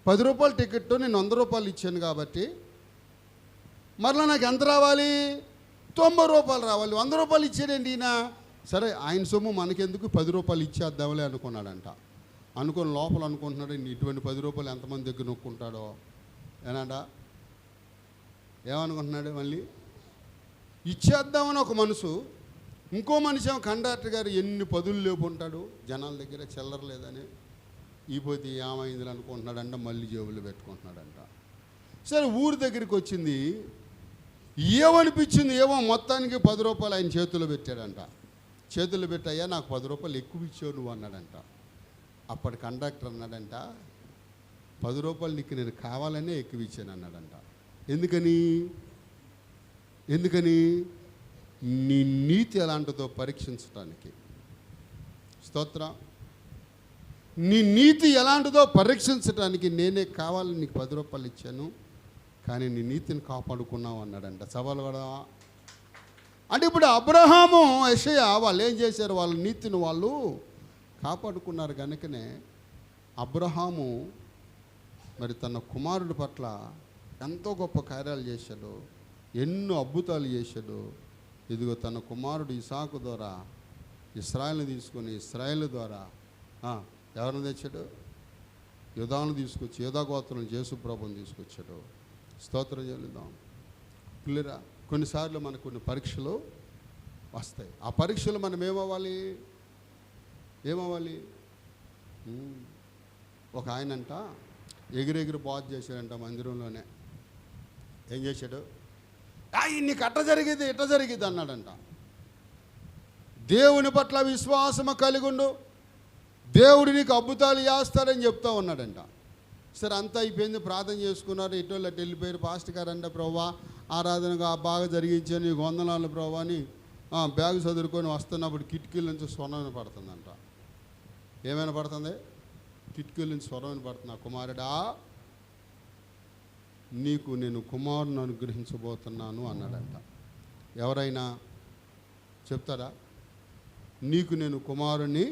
10 రూపాయల టికెట్ నేను 100 రూపాయలు ఇచ్చాను కాబట్టి మరలా నాకు ఎంత రావాలి? 90 రూపాయలు రావాలి. 100 రూపాయలు ఇచ్చాడండి ఈయన. సరే ఆయన సొమ్ము మనకెందుకు, 10 రూపాయలు ఇచ్చేద్దాంలే అనుకున్నాడంట. అనుకుని లోపల అనుకుంటున్నాడు ఇటువంటి 10 రూపాయలు ఎంతమంది దగ్గర నొక్కుంటాడో ఏనాడా. ఏమనుకుంటున్నాడు? మళ్ళీ ఇచ్చేద్దామని ఒక మనసు, ఇంకో మనిషి ఏమో కండక్టర్ గారు ఎన్ని పదులు లేపు ఉంటాడు జనాల దగ్గర, చిల్లర లేదని ఈపోతే ఏమైంది అనుకుంటున్నాడంట. మళ్ళీ జేబులు పెట్టుకుంటున్నాడంట. సరే ఊరి దగ్గరికి వచ్చింది. ఏమనిపించింది ఏమో మొత్తానికి 10 రూపాయలు ఆయన చేతిలో పెట్టాడంట. చేతులు పెట్టాయా నాకు 10 రూపాయలు ఎక్కువ ఇచ్చావు నువ్వు అన్నాడంట. అప్పటి కండక్టర్ అన్నాడంట 10 రూపాయలు నీకు నేను కావాలనే ఎక్కువ ఇచ్చాను అన్నాడంట. ఎందుకని ఎందుకని నీ నీతి ఎలాంటిదో పరీక్షించడానికి. స్తోత్రం. నీ నీతి ఎలాంటిదో పరీక్షించడానికి నేనే కావాలని నీకు 10 రూపాయలు ఇచ్చాను, కానీ నీ నీతిని కాపాడుకున్నావు అన్నాడంట. సవాలు కూడా అంటే ఇప్పుడు అబ్రహాము యెషయా వాళ్ళు ఏం చేశారు? వాళ్ళ నీతిని వాళ్ళు కాపాడుకున్నారు. కనుకనే అబ్రహాము మరి తన కుమారుడి పట్ల ఎంతో గొప్ప కార్యాలు చేశాడు, ఎన్నో అద్భుతాలు చేశాడు. ఇదిగో తన కుమారుడు ఇసాకు ద్వారా ఇశ్రాయేలుని తీసుకొని ఇశ్రాయేలు ద్వారా ఎవరిని తెచ్చాడు? యూదాను తీసుకొచ్చి యూదా గోత్రం యేసు ప్రభువుని తీసుకొచ్చాడు. స్తోత్రం చెల్లిద్దాం. పిల్లరా, కొన్నిసార్లు మనకు కొన్ని పరీక్షలు వస్తాయి. ఆ పరీక్షలు మనం ఏమవ్వాలి? ఒక ఆయనంట ఎగిరెగిరి బాధ చేశాడంట మందిరంలోనే. ఏం చేశాడు? నీకు అట్ట జరిగింది ఇట్ట జరిగింది అన్నాడంట. దేవుని పట్ల విశ్వాసము కలిగి ఉండు, దేవుడు నీకు అద్భుతాలు చేస్తాడని చెప్తా ఉన్నాడంట. సరే, అంతా అయిపోయింది, ప్రార్థన చేసుకున్నారు, ఇటోళ్ళు అటు వెళ్ళిపోయారు. పాస్టర్ గారు అంటే ప్రభువా ఆరాధనగా బాగా జరిగించాను, నీకు వందనాలు ప్రభువా అని బ్యాగ్ చదువుకొని వస్తున్నప్పుడు కిటికీల నుంచి స్వరం వినపడుతుందంట. ఏమైనా పడుతుంది? కిటికీల నుంచి స్వరం వినపడుతుంది. కుమారుడా, నీకు నేను కుమారుని అనుగ్రహించబోతున్నాను అన్నాడంట. ఎవరైనా చెప్తారా? నీకు నేను కుమారుని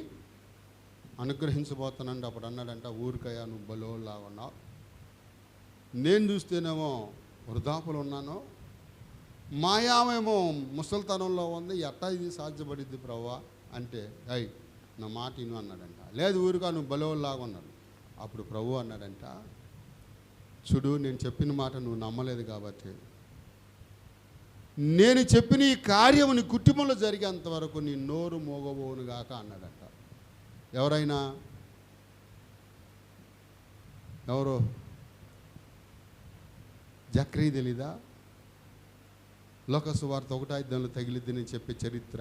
అనుగ్రహించబోతానండి. అప్పుడు అన్నాడంట, ఊరికయ్యా నువ్వు బలోలాగా ఉన్నావు, నేను చూస్తేనేమో వృద్ధాపులు ఉన్నాను, మాయామేమో ముసలితనంలో ఉంది, ఎట్టా ఇది సాధ్యపడిద్ది ప్రభువా అంటే, అయ్ నా మాట ఇను అన్నాడంట. లేదు, ఊరికా నువ్వు బలోలాగా ఉన్నాడు. అప్పుడు ప్రభు అన్నాడంట, చూడు, నేను చెప్పిన మాట నువ్వు నమ్మలేదు కాబట్టి నేను చెప్పిన ఈ కార్యము నీ కుటుంబంలో జరిగేంత వరకు నీ నోరు మోగబోను గాక అన్నాడంట. ఎవరైనా ఎవరో జక్రీ తెలీదా? లోక సువార్త 1:5 తగిలిద్ది నేను చెప్పే చరిత్ర.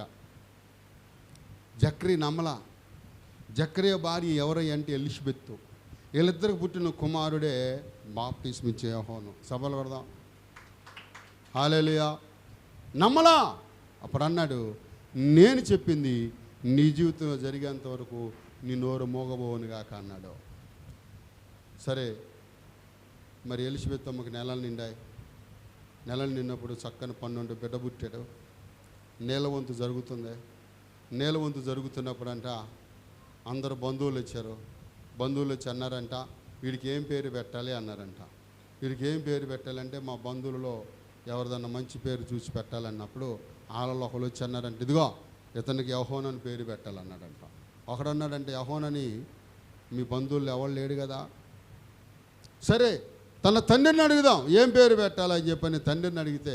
జక్రీ నమ్మలా. జక్రియ భార్య ఎవరై అంటే ఎలిజబెత్. వీళ్ళిద్దరికి పుట్టిన కుమారుడే బాప్తిస్మ ఇచ్చే యోహాను. సభలు కొడదాం. హల్లెలూయా. నమ్మలా. అప్పుడు అన్నాడు, నేను చెప్పింది నీ జీవితంలో జరిగేంత వరకు నీ నోరు మోగబోవును గాక అన్నాడు. సరే, మరి ఎలిజబెత్ అమ్మకి నెలలు నిండాయి. నెలలు నిన్నప్పుడు చక్కని 12 బిడ్డ పుట్టాడు. నీలవంతు జరుగుతుంది. నీలవంతు జరుగుతున్నప్పుడు అంట అందరు బంధువులు వచ్చారు. బంధువులు వచ్చి అన్నారంట, వీడికి ఏం పేరు పెట్టాలి అన్నారంట. వీడికి ఏం పేరు పెట్టాలంటే మా బంధువులలో ఎవరిదన్నా మంచి పేరు చూసి పెట్టాలన్నప్పుడు వాళ్ళలో ఒకరు వచ్చి అన్నారంట, ఇదిగో ఇతనికి యెహోవా అని పేరు పెట్టాలన్నాడంట. ఒకడన్నాడంటే, యెహోవాని మీ బంధువులు ఎవరు లేడు కదా. సరే, తన తండ్రిని అడుగుదాం ఏం పేరు పెట్టాలని చెప్పని తండ్రిని అడిగితే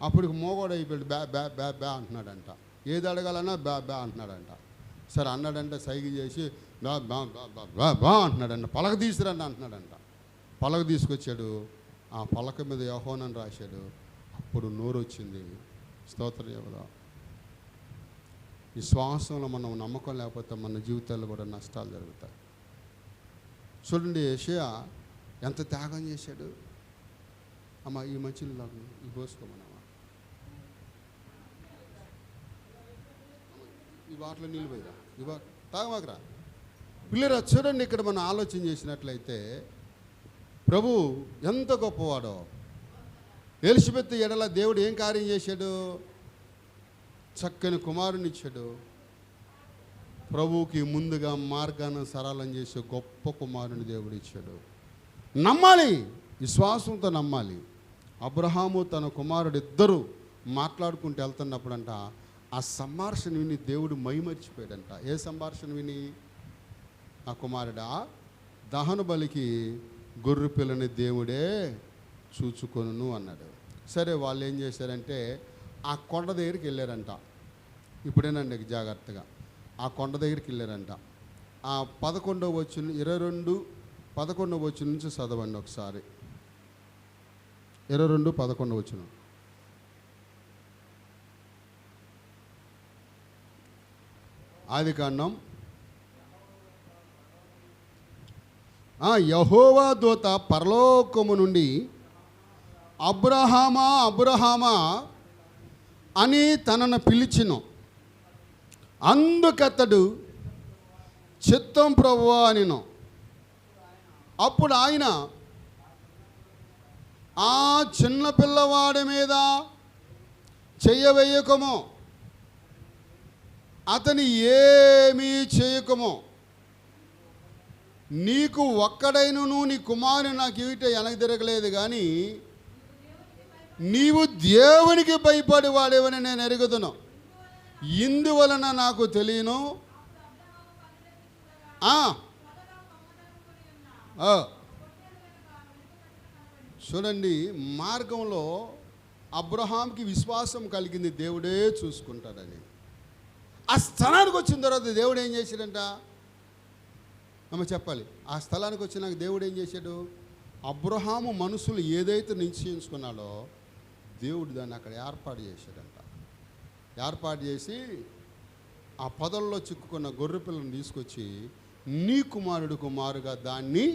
అప్పటికి మోగోడు అయిపోయాడు. బ్యా బ్యా బ్యా బ్యా అంటున్నాడంట. ఏది అడగాలన్నా బ్యా బ్యా అంటున్నాడంట. సరే, అన్నాడంటే సైగ చేసి బా బా బా బా బా అంటున్నాడంట. పలక తీసుకురండి అంటున్నాడంట. పలక తీసుకొచ్చాడు. ఆ పలక మీద యెహోవా అని రాశాడు. అప్పుడు నోరు వచ్చింది. స్తోత్రం చెబుదాం. విశ్వాసంలో మనం నమ్మకం లేకపోతే మన జీవితాల్లో కూడా నష్టాలు జరుగుతాయి. చూడండి, యెషయా ఎంత త్యాగం చేశాడు. అమ్మ, ఈ మంచిలో ఈ పోసుకోమన్నమ్మా, ఈ బాటలో నీళ్ళు పోయిరా, ఈ బాట తాగమాకరా. పిల్లరా, చూడండి, ఇక్కడ మనం ఆలోచన చేసినట్లయితే ప్రభు ఎంత గొప్పవాడో. ఎలిజబెత్ ఎడల దేవుడు ఏం కార్యం చేశాడు? చక్కని కుమారుని ఇచ్చాడు. ప్రభువుకి ముందుగా మార్గాన్ని సరళం చేసే గొప్ప కుమారుని దేవుడు ఇచ్చాడు. నమ్మాలి, విశ్వాసంతో నమ్మాలి. అబ్రహాము తన కుమారుడు ఇద్దరు మాట్లాడుకుంటూ వెళ్తున్నప్పుడంట ఆ సంభాషణ విని దేవుడు మైమర్చిపోయాడంట. ఏ సంభాషణ విని? ఆ కుమారుడా, దహన బలికి గొర్రె పిల్లని దేవుడే చూచుకొను అన్నాడు. సరే, వాళ్ళు ఏం చేశారంటే ఆ కొండ దగ్గరికి వెళ్ళారంట. ఇప్పుడేనండి జాగ్రత్తగా ఆ కొండ దగ్గరికి వెళ్ళారంట. ఆ 11వ వచనం 11వ వచనం నుంచి చదవండి ఒకసారి. 22:11 వచనం. ఆదికాండం. యెహోవా దూత పరలోకము నుండి అబ్రహామా అబ్రహామా అని తనను పిలిచెను. అందుకతడు చిత్తం ప్రభువా అనిను. అప్పుడు ఆయన ఆ చిన్న పిల్లవాడి మీద చెయ్యవేయకము, అతని ఏమీ చేయకము, నీకు ఒక్కడైనను నీ కుమారుని నాకు ఇవిట వెనక తిరగలేదు, కానీ నీవు దేవునికి భయపడి వాడేవని నేను ఎరుగుదును, ఇందువలన నాకు తెలియను. చూడండి, మార్గంలో అబ్రహాంకి విశ్వాసం కలిగింది, దేవుడే చూసుకుంటాడని. ఆ స్థలానికి వచ్చిన తర్వాత దేవుడు ఏం చేశాడంట అమ్మ చెప్పాలి. ఆ స్థలానికి వచ్చినాక దేవుడు ఏం చేశాడు? అబ్రహాము మనసులు ఏదైతే నిశ్చయించుకున్నాడో దేవుడు దాన్ని అక్కడ ఏర్పాటు చేశాడంట. ఏర్పాటు చేసి ఆ పొదల్లో చిక్కుకున్న గొర్రె పిల్లను తీసుకొచ్చి నీ కుమారుడు కుమారుగా దాన్ని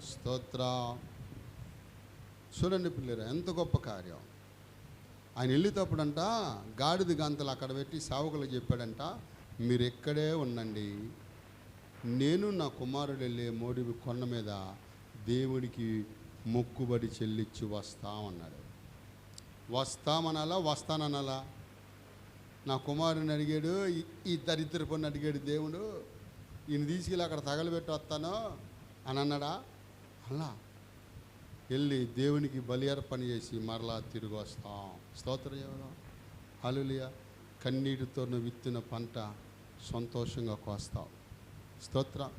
స్తోత్ర. చూడండి పిల్లలు, ఎంత గొప్ప కార్యం. ఆయన వెళ్ళేటప్పుడంట గాడిద గంతలు అక్కడ పెట్టి సేవకులు చెప్పాడంట, మీరు ఎక్కడే ఉండండి, నేను నా కుమారుడు వెళ్ళే మోడివి కొండ మీద దేవుడికి మొక్కుబడి చెల్లించి వస్తామన్నాడు. వస్తామనాలా వస్తాననాలా? నా కుమారుని అడిగాడు, ఈ దరిద్ర పని అడిగాడు దేవుడు, ఈయన తీసుకెళ్ళి అక్కడ తగలబెట్టి వస్తాను అని అన్నాడా? అలా వెళ్ళి దేవునికి బలి అర్పణ చేసి మరలా తిరిగి వస్తాం. స్తోత్రం చెబుదాం. హల్లెలూయా. కన్నీటితో విత్తిన పంట సంతోషంగా కోస్తాం. స్తోత్రం.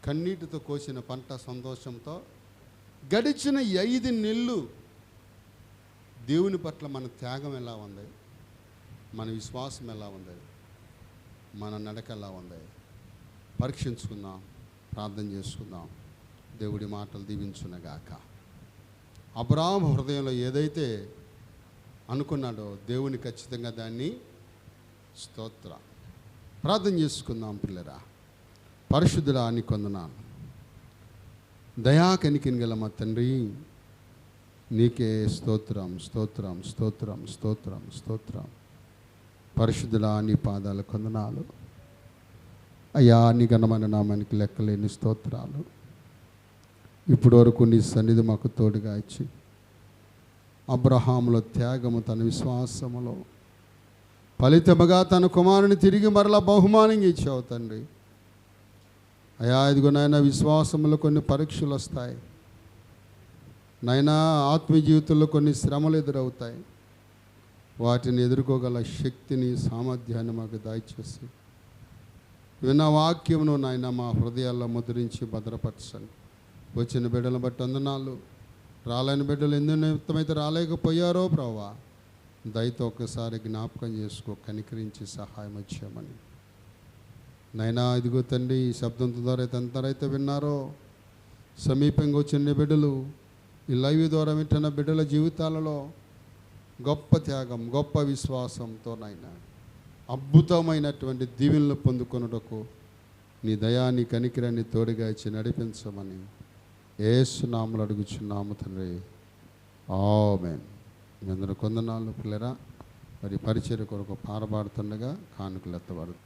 కన్నీటితో కోసిన పంట సంతోషంతో. గడిచిన 5 నెలలు దేవుని పట్ల మన త్యాగం ఎలా ఉంది, మన విశ్వాసం ఎలా ఉంది, మన నడక ఎలా ఉంది పరీక్షించుకుందాం, ప్రార్థన చేసుకుందాం. దేవుడి మాటలు దీవించునగాక. అబ్రాహాము హృదయంలో ఏదైతే అనుకున్నాడో దేవుని ఖచ్చితంగా దాన్ని స్తోత్ర. ప్రార్థన చేసుకుందాం పిల్లరా. పరిశుద్ధుడా నీకు వందనాలు. దయా కనికిని గల మా తండ్రి, నీకే స్తోత్రం స్తోత్రం స్తోత్రం స్తోత్రం స్తోత్రం. పరిశుద్ధుడా నీ పాదాలకు వందనాలు అయ్యా. నీ ఘనమైన నామానికి లెక్కలేని స్తోత్రాలు. ఇప్పటి వరకు నీ సన్నిధి మాకు తోడుగా ఇచ్చి అబ్రహాములో త్యాగము, తన విశ్వాసములో ఫలితముగా తన కుమారుని తిరిగి మరలా బహుమానంగా ఇచ్చావు తండ్రి. అయా ఇదిగో నాయన, విశ్వాసములో కొన్ని పరీక్షలు వస్తాయి నాయనా, ఆత్మీయ జీవితంలో కొన్ని శ్రమలు ఎదురవుతాయి. వాటిని ఎదుర్కోగల శక్తిని, సామర్థ్యాన్ని మాకు దయచేసి విన్న వాక్యమును నాయన మా హృదయాల్లో ముద్రించి భద్రపరచండి. వచ్చిన బిడ్డలను బట్టి వందనాలు. రాలేని బిడ్డలు ఎందుకు నిమిత్తమైతే రాలేకపోయారో ప్రభువా, దయతో ఒక్కసారి జ్ఞాపకం చేసుకో, కనికరించి సహాయం వచ్చామని నైనా. ఇదిగో తండ్రి, ఈ శబ్దంతో ద్వారా ఎంతరైతే విన్నారో, సమీపంగా వచ్చిన బిడ్డలు ఈ లైవ్ ద్వారా వింటున్న బిడ్డల జీవితాలలో గొప్ప త్యాగం, గొప్ప విశ్వాసంతో నైనా అద్భుతమైనటువంటి దీవెనలు పొందుకొనుటకు నీ దయాన్ని, కనికిరాన్ని తోడుగా ఇచ్చి నడిపించమని యేసు నామములో అడుగుచున్నాము తండ్రి. ఆమేన్. మీ అందరూ కొందనాలు పిల్లరా. మరి పరిచర్య కొరకు పారబాడుతుండగా కానుకలు ఎత్తబడుతుంది.